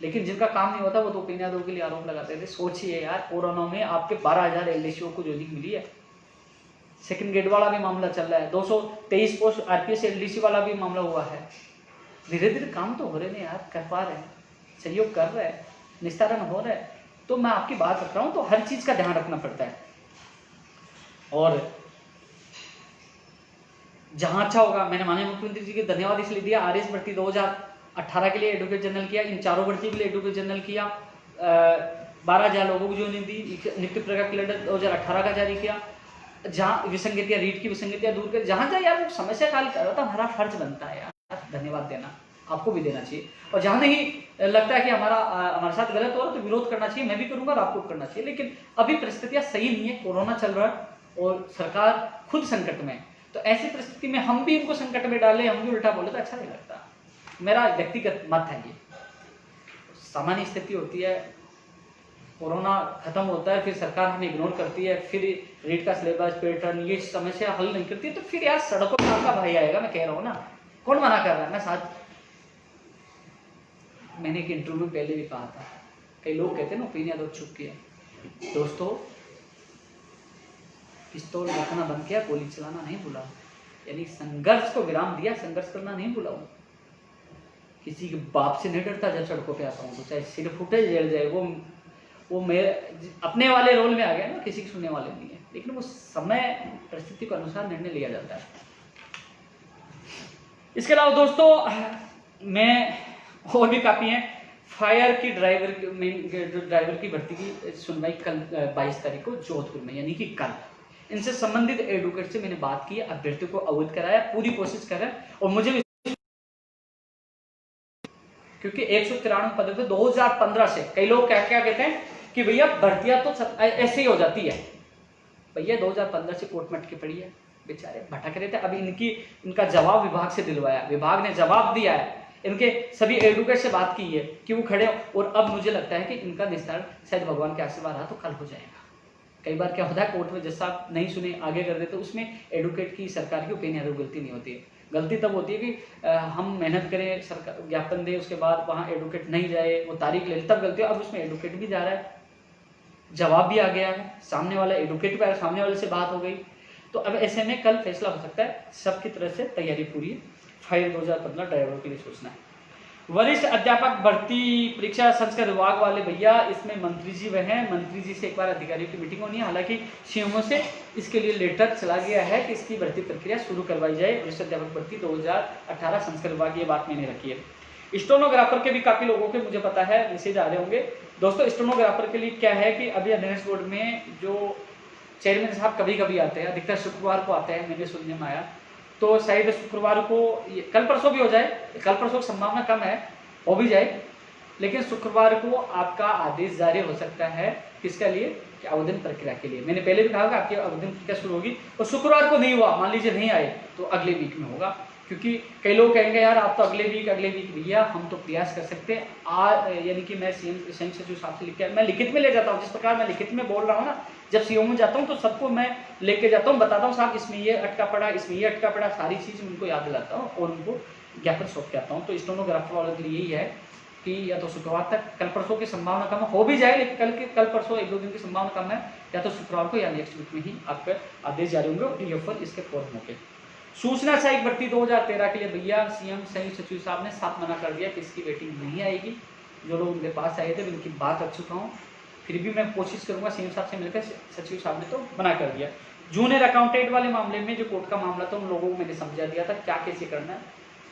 लेकिन जिनका काम नहीं होता वो तो उपन्यादों के लिए आरोप लगाते थे। सोचिए यार, कोरोना में आपके 12,000 एलडीसीओ को ज्वाइनिंग मिली है, सेकंड ग्रेड वाला भी मामला चल रहा है, 223 पोस्ट आरपीएस एलडीसी वाला भी मामला हुआ है। धीरे धीरे काम तो हो रहे हैं यार, कर पा रहे हैं, सहयोग कर रहे हैं, निस्तारण हो रहा है। तो मैं आपकी बात रख रहा हूं, तो हर चीज का ध्यान रखना पड़ता है। और जहां अच्छा होगा, मैंने माननीय मुख्यमंत्री जी के धन्यवाद इसलिए दिया, आरएस भर्ती 2018 के लिए एडवोकेट जनरल किया, इन चारों भर्ती के लिए एडवोकेट जनरल किया, 12,000 लोगों को जो दी, नियुक्ति प्रक्रिया कैलेंडर 2018 का जारी किया, जहां विसंगतियां, रीट की विसंगतियां दूर कर, जहां जहां यार समस्या काल कर रहा था, हमारा फर्ज बनता है यार धन्यवाद देना, आपको भी देना चाहिए। और जहां नहीं लगता है कि हमारे साथ गलत हो रहा तो विरोध करना चाहिए, मैं भी करूंगा और आपको करना चाहिए। लेकिन अभी परिस्थितियां सही नहीं है, कोरोना चल रहा है और सरकार खुद संकट में है, तो ऐसी परिस्थिति में हम भी इनको संकट में डाले, हम भी उल्टा बोले तो अच्छा नहीं लगता। मेरा व्यक्तिगत मत है ये। सामान्य स्थिति होती है, कोरोना खत्म होता है, फिर सरकार हमें इग्नोर करती है, फिर रीट का सिलेबस पैटर्न ये समस्या हल नहीं करती है, तो फिर यार सड़कों पर आपका भाई आएगा। मैं कह रहा हूँ ना, कौन मना कर रहा है? मैं साथ, मैंने एक इंटरव्यू में पहले भी कहा था, कई लोग कहते हैं ना ओपिनियन तो चुप किया। दोस्तों, पिस्तौल रखना बंद किया, गोली चलाना नहीं भूला, यानी संघर्ष को विराम दिया, संघर्ष करना नहीं भूला हूं। किसी के बाप से नहीं डरता, जब सड़कों पे आता हूं तो चाहे सिर फूटे जल जाए, वो मेरे अपने वाले रोल में आ गया ना, किसी के सुनने वाले नहीं है। लेकिन वो समय परिस्थिति के अनुसार निर्णय लिया जाता है। इसके अलावा दोस्तों, मैं और भी काफी हैं, फायर की ड्राइवर की भर्ती की सुनवाई कल 22 तारीख को जोधपुर में, यानी कि कल। इनसे संबंधित एडवोकेट से मैंने बात की, अभ्यर्थियों को अवगत कराया, पूरी कोशिश कर रहे हैं। और मुझे क्योंकि 193 पदों पे 2015 से कई लोग क्या क्या कहते हैं कि भैया भर्तियां तो ऐसे ही हो जाती है। भैया 2015 से कोर्ट में अटके पड़ी है, बेचारे भटक रहे थे। अभी इनका जवाब विभाग से दिलवाया, विभाग ने जवाब दिया है, इनके सभी एडवोकेट से बात की है कि वो खड़े। और अब मुझे लगता है कि इनका निस्तारण शायद भगवान के आशीर्वाद रहा तो कल हो जाएगा। कई बार क्या होता है, कोर्ट में जैसा आप नहीं सुने आगे कर देते, उसमें एडवोकेट की, सरकार की ओपिनियन गलती नहीं होती है। गलती तब होती है कि हम मेहनत करें, सरकार ज्ञापन दे, उसके बाद वहाँ एडवोकेट नहीं जाए, वो तारीख ले, तब गलती है। अब उसमें एडवोकेट भी जा रहा है, जवाब भी आ गया है, सामने वाला एडवोकेट भी आया, सामने वाले से बात हो गई, तो अब ऐसे में कल फैसला हो सकता है। सबकी तरह से तैयारी पूरी है। फायर 2015 ड्राइवरों के लिए सूचना है। वरिष्ठ अध्यापक भर्ती परीक्षा संस्कार विभाग वाले भैया, इसमें मंत्री जी वह हैं, मंत्री जी से एक बार अधिकारियों की मीटिंग होनी है। हालांकि सीएमओ से इसके लिए लेटर चला गया है कि इसकी भर्ती प्रक्रिया शुरू करवाई जाए। वरिष्ठ अध्यापक भर्ती 2018 संस्कार विभाग, ये बात मैंने रखी है। स्टेनोग्राफर के भी काफी लोगों के मुझे पता है मैसेज आ रहे होंगे। दोस्तों, स्टेनोग्राफर के लिए क्या है कि अभी अटेंडेंस बोर्ड में जो चेयरमैन साहब कभी कभी आते हैं, अधिकतर शुक्रवार को आते हैं, मेरे सुनने में आया, तो शायद शुक्रवार को, कल परसों भी हो जाए, कल परसों की संभावना कम है, हो भी जाए, लेकिन शुक्रवार को आपका आदेश जारी हो सकता है। किसके लिए? कि आवेदन प्रक्रिया के लिए। मैंने पहले भी कहा कि आपकी आवेदन प्रक्रिया शुरू होगी, और शुक्रवार को नहीं हुआ, मान लीजिए नहीं आए, तो अगले वीक में होगा। क्योंकि कई लोग कहेंगे यार आप तो अगले वीक भैया, हम तो प्रयास कर सकते हैं। यानी कि मैं सीएम सचिव साहब से लिख के, मैं लिखित में ले जाता हूँ, जिस प्रकार मैं लिखित में बोल रहा हूँ ना, जब सीएम में जाता हूँ तो सबको मैं लेके जाता हूँ, बताता हूँ साहब इसमें ये अटका पड़ा, इसमें ये अटका पड़ा, सारी चीज़ उनको याद दिलाता हूँ और उनको ज्ञापन सौंप के आता हूँ। तो स्टेनोग्राफर वालों के लिए यही है कि या तो शुक्रवार तक, कल परसों की संभावना कम हो भी जाए, लेकिन कल परसों 1-2 दिन की संभावना कम है, या तो शुक्रवार को या नेक्स्ट वीक में ही आपके आदेश जारी होंगे डीएफआर इसके फॉर्म होंगे। सूचना सहायक भर्ती 2013 के लिए भैया सीएम संयुक्त सचिव साहब ने साफ मना कर दिया कि इसकी वेटिंग नहीं आएगी। जो लोग मेरे पास आए थे मैं उनकी बात रख चुका हूँ। फिर भी मैं कोशिश करूँगा सीएम साहब से मिलकर, सचिव साहब ने तो मना कर दिया। जूनियर अकाउंटेंट वाले मामले में जो कोर्ट का मामला था उन लोगों को मैंने समझा दिया था क्या कैसे करना है,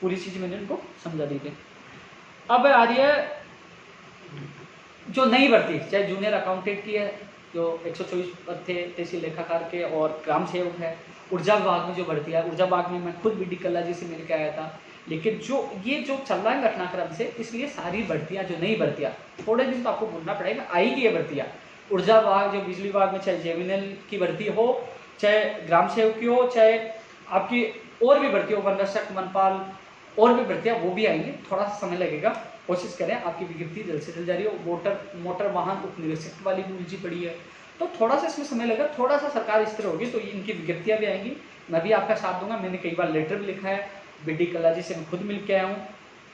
पूरी चीज़ मैंने उनको समझा दी थी। अब आ रही है जो नई भर्ती, चाहे जूनियर अकाउंटेंट की है जो 124 पद थे तहसील लेखाकार के, और ग्राम सेवक है, ऊर्जा विभाग में जो भर्ती है, ऊर्जा विभाग में मैं खुद बीडी कल्ला जी से मिल के आया था। लेकिन जो ये जो चल रहा है घटनाक्रम से, इसलिए सारी भर्तियाँ जो नई भर्तियाँ थोड़े दिन तो आपको बोलना पड़ेगा, आएगी ये भर्तियाँ। ऊर्जा विभाग, जो बिजली विभाग में चाहे जेवीएनएल की भर्ती हो, चाहे ग्राम सेवक की हो, चाहे आपकी और भी भर्ती हो, वन रक्षक, वनपाल, और भी भर्तियाँ वो भी आएंगी। थोड़ा सा समय लगेगा, कोशिश करें आपकी विज्ञप्ति जल्द से जल्द जारी हो। मोटर वाहन उप निरीक्षक वाली भी उलझी पड़ी है, तो थोड़ा सा इसमें समय लगेगा। थोड़ा सा सरकार स्थिर होगी तो इनकी विज्ञप्तियाँ भी आएंगी, मैं भी आपका साथ दूंगा। मैंने कई बार लेटर भी लिखा है, बीडी कल्ला जी से मैं खुद मिल के आया हूँ,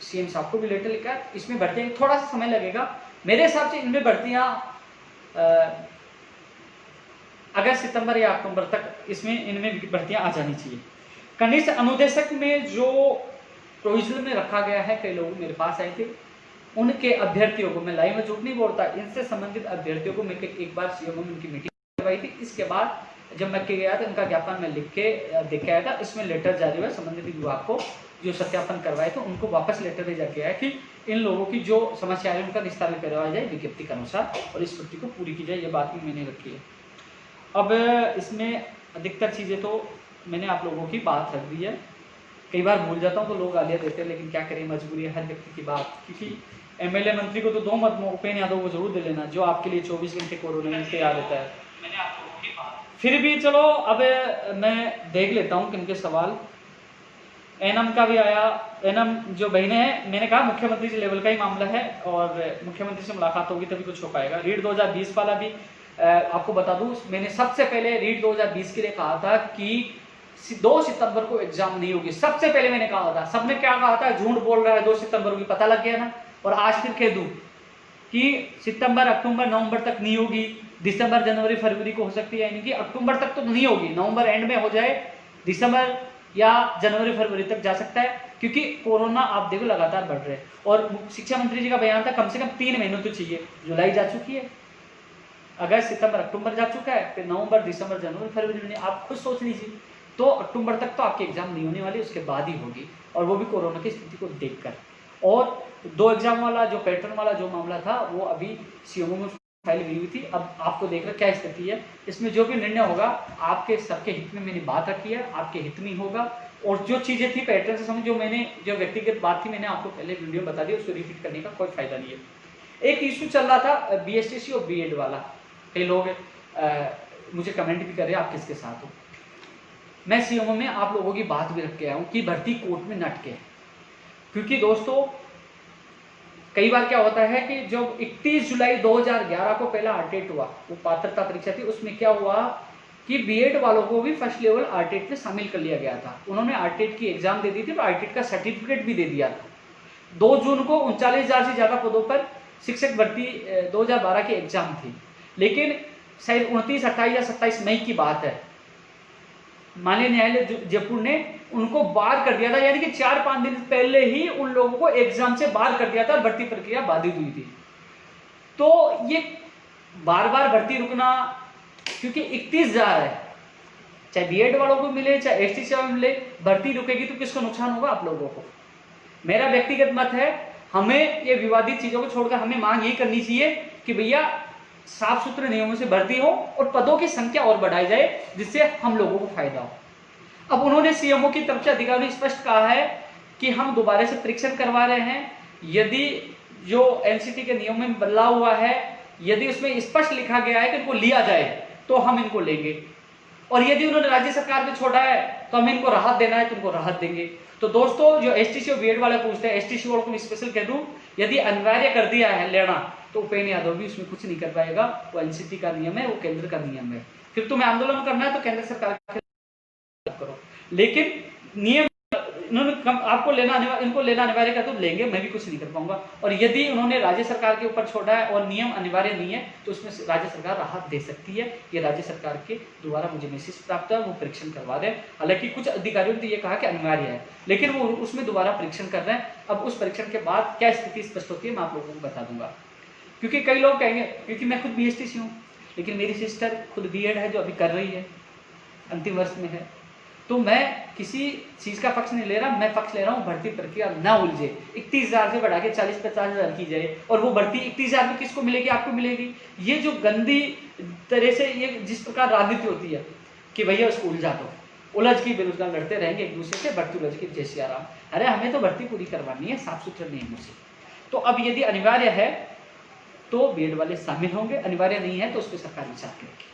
सीएम साहब को भी लेटर लिखा है। इसमें भर्तियाँ थोड़ा सा समय लगेगा मेरे हिसाब से। इनमें भर्तियाँ अगस्त सितंबर या अक्टूबर तक इसमें इनमें भर्तियाँ आ जानी चाहिए। कनिष्ठ अनुदेशक में जो प्रोविजनल में रखा गया है, कई लोग मेरे पास आए थे, उनके अभ्यर्थियों को, मैं लाइव में झूठ नहीं बोलता, इनसे संबंधित अभ्यर्थियों को मैं एक बार सीएमओ में उनकी मीटिंग करवाई थी। इसके बाद जब मैं गया था उनका ज्ञापन मैं लिख के देख के आया था। इसमें लेटर जारी हुआ संबंधित विभाग को, जो सत्यापन करवाए थे उनको वापस लेटर भेजा गया है कि इन लोगों की जो समस्या है उनका निस्तारण करवाया जाए विज्ञप्ति के अनुसार, और इस छुट्टी को पूरी की जाए, ये बात भी मैंने रखी है। अब इसमें अधिकतर चीज़ें तो मैंने आप लोगों की बात रख दी है। कई बार भूल जाता हूँ तो लोग गालियाँ देते हैं, लेकिन क्या करें, मजबूरी है हर व्यक्ति की बात। क्योंकि एमएलए मंत्री को तो दो मत, उपेंद्र यादव को जरूर दे लेना, जो आपके लिए 24 घंटे कोरोना में तैयार रहता है। मैंने आप लोगों की बात फिर भी चलो, अब मैं देख लेता हूँ किनके सवाल। एनम का भी आया। एनम जो बहने हैं, मैंने कहा मुख्यमंत्री जी लेवल का ही मामला है और मुख्यमंत्री से मुलाकात होगी तभी कुछ हो पाएगा। रीट 2020 वाला भी आपको बता दूं, मैंने सबसे पहले रीट 2020 के लिए कहा था कि 2 सितंबर को एग्जाम नहीं होगी। सबसे पहले मैंने कहा था, सबने क्या कहा था, झूठ बोल रहा है, 2 सितंबर को पता लग गया ना। और आज फिर कह दूं कि सितंबर, अक्टूबर, नवंबर तक नहीं होगी, दिसंबर, जनवरी, फरवरी को हो सकती है, यानी कि अक्टूबर तक तो नहीं होगी, नवंबर एंड में हो जाए, दिसंबर या जनवरी फरवरी तक जा सकता है। क्योंकि कोरोना आप देखो लगातार बढ़ रहे हैं, और शिक्षा मंत्री जी का बयान था कम से कम 3 महीने तो चाहिए। जुलाई जा चुकी है, अगस्त, सितंबर, अक्टूबर जा चुका है, फिर नवंबर, दिसंबर, जनवरी, फरवरी में आप खुद सोच लीजिए। तो अक्टूबर तक तो आपकी एग्जाम नहीं होने वाली, उसके बाद ही होगी, और वो भी कोरोना की स्थिति को देखकर। और 2 एग्जाम वाला जो पैटर्न वाला जो मामला था वो अभी सीएमओ में फाइल गई हुई थी। अब आपको देख रहे क्या स्थिति है, इसमें जो भी निर्णय होगा आपके सबके हित में मैंने बात रखी है, आपके हित में होगा। और जो चीज़ें थी पैटर्न से समझ, जो मैंने जो व्यक्तिगत बात थी मैंने आपको पहले वीडियो बता दी, उसको रिपीट करने का कोई फायदा नहीं है। एक इशू चल रहा था बीएसटीसी और बीएड वाला, कई लोग मुझे कमेंट भी कर रहे हैं आप किसके साथ हो। मैं सीएमओ में आप लोगों की बात भी रख के आया हूँ कि भर्ती कोर्ट में न अटके। क्योंकि दोस्तों कई बार क्या होता है कि जब 31 जुलाई 2011 को पहला आरटेट हुआ, वो पात्रता परीक्षा थी, उसमें क्या हुआ कि बीएड वालों को भी फर्स्ट लेवल आरटेट में शामिल कर लिया गया था। उन्होंने आरटेट की एग्जाम दे दी थी, आरटेट का सर्टिफिकेट भी दे दिया था। 2 जून को 39,000 से ज़्यादा पदों पर शिक्षक भर्ती 2012 की एग्जाम थी, लेकिन शायद 29, 28 या 27 मई की बात है, माननीय न्यायालय जयपुर ने उनको बाहर कर दिया था। यानी कि 4-5 दिन पहले ही उन लोगों को एग्जाम से बाहर कर दिया था, भर्ती प्रक्रिया बाधित हुई थी। तो ये बार बार भर्ती रुकना, क्योंकि 31 जा रहा है, चाहे बीएड वालों को मिले चाहे एसटीसी वालों को मिले, भर्ती रुकेगी तो किसको नुकसान होगा? आप लोगों को। मेरा व्यक्तिगत मत है, हमें ये विवादित चीजों को छोड़कर हमें मांग यही करनी चाहिए कि भैया साफ सुथरे नियमों से भर्ती हो और पदों की संख्या और बढ़ाई जाए, जिससे हम लोगों को फायदा हो। अब उन्होंने सीएमओ की तरफ से अधिकारियों ने स्पष्ट कहा है कि हम दोबारा से परीक्षण करवा रहे हैं। यदि जो एनसीटी के नियम में बदलाव हुआ है, यदि उसमें स्पष्ट लिखा गया है कि इनको लिया जाए तो हम इनको लेंगे, और यदि उन्होंने राज्य सरकार पे छोड़ा है तो हम इनको राहत देना है तो उनको राहत देंगे। तो दोस्तों जो एसटीसी और बीएड वाले पूछते हैं, एसटीसी वालों को स्पेशल कह दूं, यदि अनिवार्य कर दिया है लेना तो उपेंद्र यादव भी उसमें कुछ नहीं कर पाएगा। वो एनसीटी का नियम है, वो केंद्र का नियम है। फिर तुम्हें आंदोलन करना है तो केंद्र सरकार के खिलाफ करो, लेकिन नियम आपको इनको लेना अनिवार्य का तो लेंगे, मैं भी कुछ नहीं कर पाऊंगा। और यदि उन्होंने राज्य सरकार के ऊपर छोड़ा है और नियम अनिवार्य नहीं है तो उसमें राज्य सरकार राहत दे सकती है। ये राज्य सरकार के द्वारा मुझे मैसेज प्राप्त है, वो परीक्षण करवा दें। हालांकि कुछ अधिकारियों ने ये कहा कि अनिवार्य है, लेकिन वो उसमें दोबारा परीक्षण कर रहे हैं। अब उस परीक्षण के बाद क्या स्थिति स्पष्ट होती है मैं आप लोगों को बता दूंगा। क्योंकि कई लोग कहेंगे, क्योंकि मैं खुद BST हूँ, लेकिन मेरी सिस्टर खुद B.Ed है जो अभी कर रही है, अंतिम वर्ष में है, तो मैं किसी चीज का पक्ष नहीं ले रहा, मैं पक्ष ले रहा हूँ भर्ती प्रक्रिया ना उलझे। 31,000 से बढ़ा के 40-50,000 की जाए, और वो भर्ती 31,000 में किसको मिलेगी? आपको मिलेगी। ये जो गंदी तरह से ये जिस प्रकार राजनीति होती है कि भैया उसको उलझा दो, उलझ की बेरोजगार लड़ते रहेंगे एक दूसरे से, भर्ती उलझ की जय सिया राम। अरे हमें तो भर्ती पूरी करवानी है साफ सुथरे नियमों से। तो अब यदि अनिवार्य है तो B.Ed वाले शामिल होंगे, अनिवार्य नहीं है तो उस पर सरकार विचार करेगी।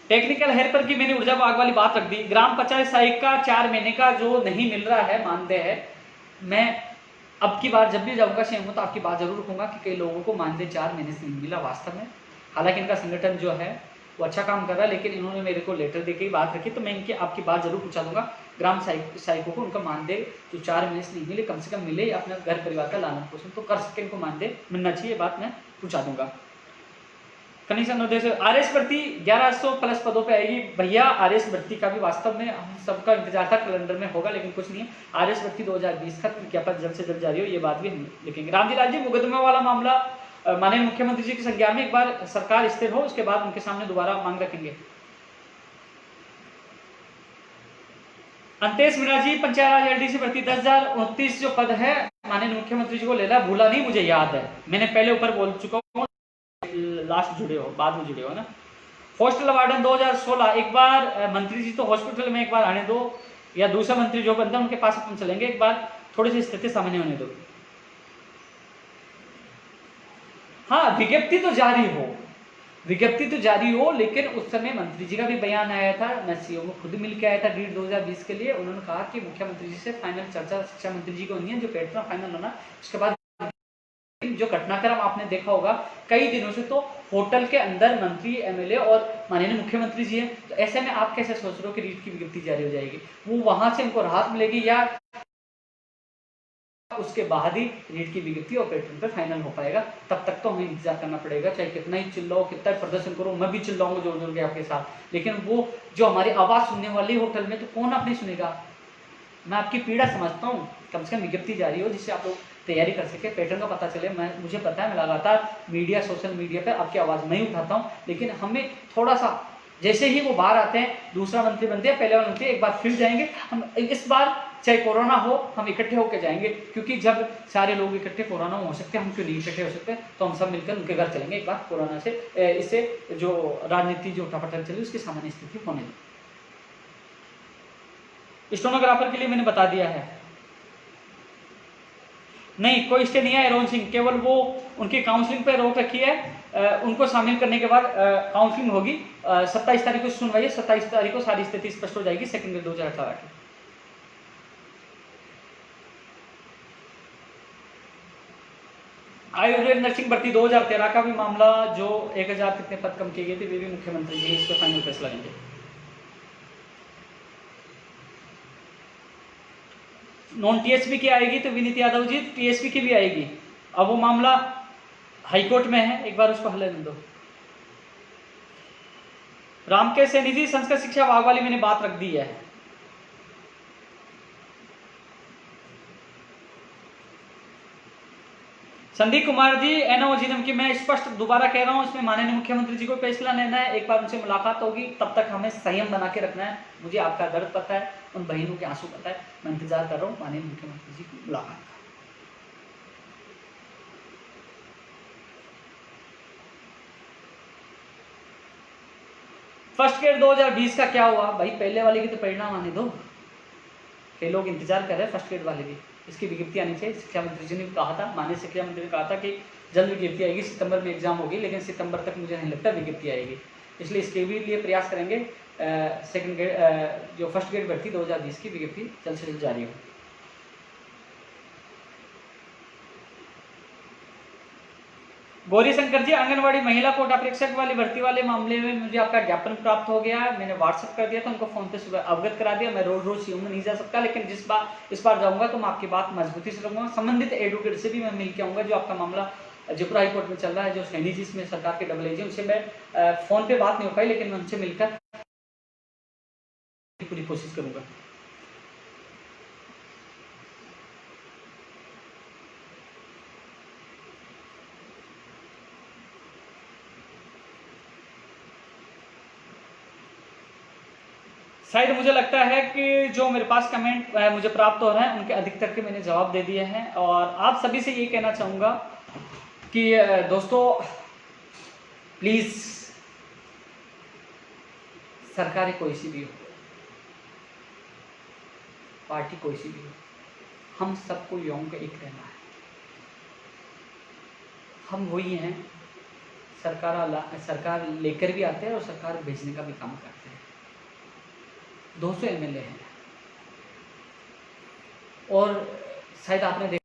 टेक्निकल हेल्पर की मैंने ऊर्जा विभाग वाली बात रख दी। ग्राम पंचायत सहायक का 4 महीने का जो नहीं मिल रहा है मानदेय है, मैं अब की बार जब भी जाऊंगा सीएम को तो आपकी बात जरूर रखूंगा कि कई लोगों को मानदेय 4 महीने से नहीं मिला वास्तव में। हालांकि इनका संगठन जो है वो अच्छा काम कर रहा है, लेकिन इन्होंने मेरे को लेटर देके ही बात रखी, तो मैं इनकी आपकी बात जरूर पूछा दूंगा। ग्राम सहायकों को उनका मानदेय जो 4 महीने से नहीं मिले, कम से कम मिले, अपना घर परिवार का लालन पोषण तो कर सके, इनको मानदेय मिलना चाहिए, बात मैं पूछा दूंगा। कमीशन उद्देश्य RS भर्ती 1100 प्लस पदों पे आएगी। भैया RS भर्ती का भी वास्तव में हम सबका इंतजार था, कैलेंडर में होगा, लेकिन कुछ नहीं है। RS भर्ती 2020 का विज्ञापन जल्द से जल्द जारी हो, ये बात भी हम लिखेंगे। रामजी राज्य मुकदमे वाला मामला माननीय मुख्यमंत्री जी की संज्ञान में एक बार सरकार स्थिर हो, उसके बाद उनके सामने दोबारा मांग रखेंगे। अंतेश मीणा जी, पंचायत राज LDC भर्ती 10,029 जो पद है माननीय मुख्यमंत्री जी को लेना भूला नहीं, मुझे याद है, मैंने पहले ऊपर बोल चुका हूँ, लास्ट जुड़े हो, बाद में जुड़े हो ना। हॉस्टल वार्डन 2016, एक बार मंत्री जी तो हॉस्पिटल में एक बार आने दो, या दूसरा मंत्री जो बनता है उनके पास अपन चलेंगे, एक बार थोड़ी सी स्थिति सामान्य होने दो। हाँ, विज्ञप्ति तो जारी हो, विज्ञप्ति तो जारी हो, लेकिन उस समय मंत्री जी का भी बयान आया था, मैं सीएम को खुद मिल के आया था रीड 2020 के लिए। उन्होंने कहा कि मुख्यमंत्री जी से फाइनल चर्चा शिक्षा मंत्री जी को होनी है, जो पैटर्न फाइनल होना, उसके बाद जो घटनाक्रम आपने देखा होगा कई दिनों से, तो होटल के अंदर मंत्री MLA और माननीय मुख्यमंत्री जी हैं, तो ऐसे में आप कैसे सोच रहे हो कि रीट की विज्ञप्ति जारी हो जाएगी? वो वहां से उनको राहत मिलेगी या उसके बाद ही रीट की विज्ञप्ति और पैटर्न पे फाइनल हो पाएगा? तब तक तो हमें इंतजार करना पड़ेगा, चाहे कितना ही चिल्लाओ, कितना ही प्रदर्शन करो, मैं भी चिल्लाऊंगा जोर जोर के आपके साथ, लेकिन वो जो हमारी आवाज सुनने वाली होटल में, तो कौन अपनी सुनेगा? मैं आपकी पीड़ा समझता हूँ, कम से कम विज्ञप्ति जारी हो जिससे आप लोग तैयारी कर सके, पैटर्न का पता चले। मुझे पता है मैं लगातार मीडिया, सोशल मीडिया पर आपकी आवाज़ मैं ही उठाता हूँ, लेकिन हमें थोड़ा सा, जैसे ही वो बाहर आते हैं, दूसरा मंत्री बनते हैं, पहले वाले मंत्री एक बार फिर जाएंगे, हम इस बार चाहे कोरोना हो हम इकट्ठे होकर जाएंगे, क्योंकि जब सारे लोग इकट्ठे कोरोना हो सकते हैं, हम क्यों नहीं इकट्ठे हो सकते? तो हम सब मिलकर उनके घर चलेंगे एक बार कोरोना से, इससे जो राजनीति जो उठापटक चली उसकी सामान्य स्थिति होने दो। स्टेनोग्राफर के लिए मैंने बता दिया है, नहीं कोई स्टे नहीं है एरोन सिंह, केवल वो उनकी काउंसलिंग पे रोक रखी है। उनको शामिल करने के बाद काउंसलिंग होगी। 27 तारीख को सुनवाई है, 27 तारीख को सारी स्थिति स्पष्ट हो जाएगी सेकंड ग्रेड 2018 की। आयुर्वेद नर्सिंग भर्ती 2013 का भी मामला, जो 1000 कितने पद कम किए गए थे, वे भी मुख्यमंत्री जी इस पर फाइनल फैसला लेंगे। नॉन TSP की आएगी तो विनीत यादव जी, TSP की भी आएगी। अब वो मामला हाईकोर्ट में है, एक बार उसको हल लेने दो। रामकेश सैनी जी, संस्कृत शिक्षा विभाग वाली मैंने बात रख दी है। संदीप कुमार जी, NOGNM की मैं स्पष्ट दोबारा कह रहा हूं, इसमें माननीय मुख्यमंत्री जी को फैसला लेना है, एक बार उनसे मुलाकात होगी, तब तक हमें संयम बना के रखना है। मुझे आपका दर्द पता है, उन बहनों के आंसू पता है, मैं इंतजार कर रहा हूं माननीय मुख्यमंत्री जी की मुलाकात का। फर्स्ट ग्रेड 2020 का क्या हुआ भाई? पहले वाले की तो परिणाम आने दो, कई लोग इंतजार कर रहे हैं फर्स्ट ग्रेड वाले की, इसकी विज्ञप्ति आनी चाहिए। शिक्षा मंत्री जी ने कहा था, माननीय शिक्षा मंत्री ने कहा था कि जल्द विज्ञप्ति आएगी, सितंबर में एग्जाम होगी, लेकिन सितंबर तक मुझे नहीं लगता विज्ञप्ति आएगी, इसलिए इसके भी लिए प्रयास करेंगे सेकंड ग्रेड जो फर्स्ट ग्रेड भर्ती 2020 की विज्ञप्ति जल्द से जल्द जारी हो। गौरी शंकर जी, आंगनवाड़ी महिला कोटा परीक्षक वाली भर्ती वाले मामले में मुझे आपका ज्ञापन प्राप्त हो गया। मैंने व्हाट्सएप कर दिया था, उनको फोन पे सुबह अवगत करा दिया। मैं रोज रोज सीएम में नहीं जा सकता, लेकिन इस बार जाऊंगा तो मैं आपकी बात मजबूती से रखूंगा। संबंधित एडवोकेट से भी मैं मिल के आऊंगा। जो आपका मामला जयपुर हाईकोर्ट में चल रहा है, जो सैनी जी इसमें सरकार के डबल एजेंट, उनसे मैं फोन पे बात नहीं हो पाई, लेकिन मैं उनसे मिलकर पूरी कोशिश करूंगा। शायद मुझे लगता है कि जो मेरे पास कमेंट मुझे प्राप्त हो रहे हैं उनके अधिकतर के मैंने जवाब दे दिए हैं। और आप सभी से ये कहना चाहूँगा कि दोस्तों प्लीज़, सरकारें कोई सी भी हो, पार्टी कोई सी भी हो, हम सबको युवाओं का एक रहना है। हम वही हैं, सरकार लेकर भी आते हैं और सरकार भेजने का भी काम करते हैं। 200 एमएलए हैं और शायद आपने